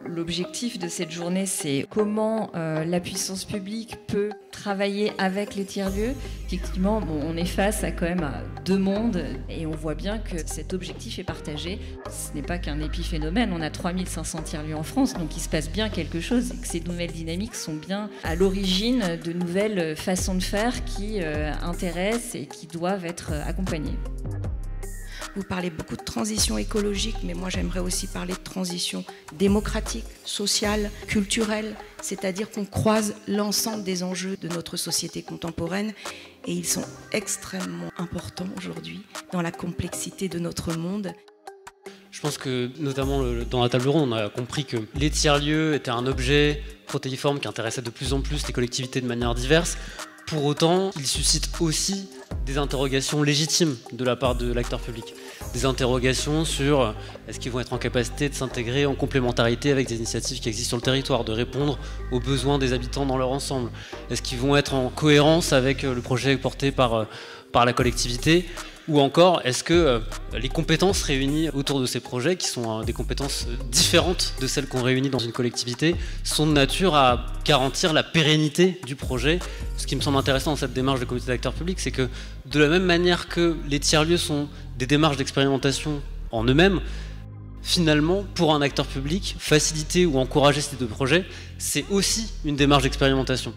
L'objectif de cette journée, c'est comment la puissance publique peut travailler avec les tiers-lieux. Effectivement, on est face à quand même à deux mondes et on voit bien que cet objectif est partagé. Ce n'est pas qu'un épiphénomène, on a 3500 tiers-lieux en France, donc il se passe bien quelque chose et que ces nouvelles dynamiques sont bien à l'origine de nouvelles façons de faire qui intéressent et qui doivent être accompagnées. Vous parlez beaucoup de transition écologique, mais moi j'aimerais aussi parler de transition démocratique, sociale, culturelle, c'est-à-dire qu'on croise l'ensemble des enjeux de notre société contemporaine et ils sont extrêmement importants aujourd'hui dans la complexité de notre monde. Je pense que, notamment dans la table ronde, on a compris que les tiers-lieux étaient un objet protéiforme qui intéressait de plus en plus les collectivités de manière diverse. Pour autant, ils suscitent aussi des interrogations légitimes de la part de l'acteur public. Des interrogations sur est-ce qu'ils vont être en capacité de s'intégrer en complémentarité avec des initiatives qui existent sur le territoire, de répondre aux besoins des habitants dans leur ensemble. Est-ce qu'ils vont être en cohérence avec le projet porté par la collectivité? Ou encore, est-ce que les compétences réunies autour de ces projets, qui sont des compétences différentes de celles qu'on réunit dans une collectivité, sont de nature à garantir la pérennité du projet? Ce qui me semble intéressant dans cette démarche de comité d'acteurs publics, c'est que de la même manière que les tiers-lieux sont des démarches d'expérimentation en eux-mêmes, finalement, pour un acteur public, faciliter ou encourager ces deux projets, c'est aussi une démarche d'expérimentation.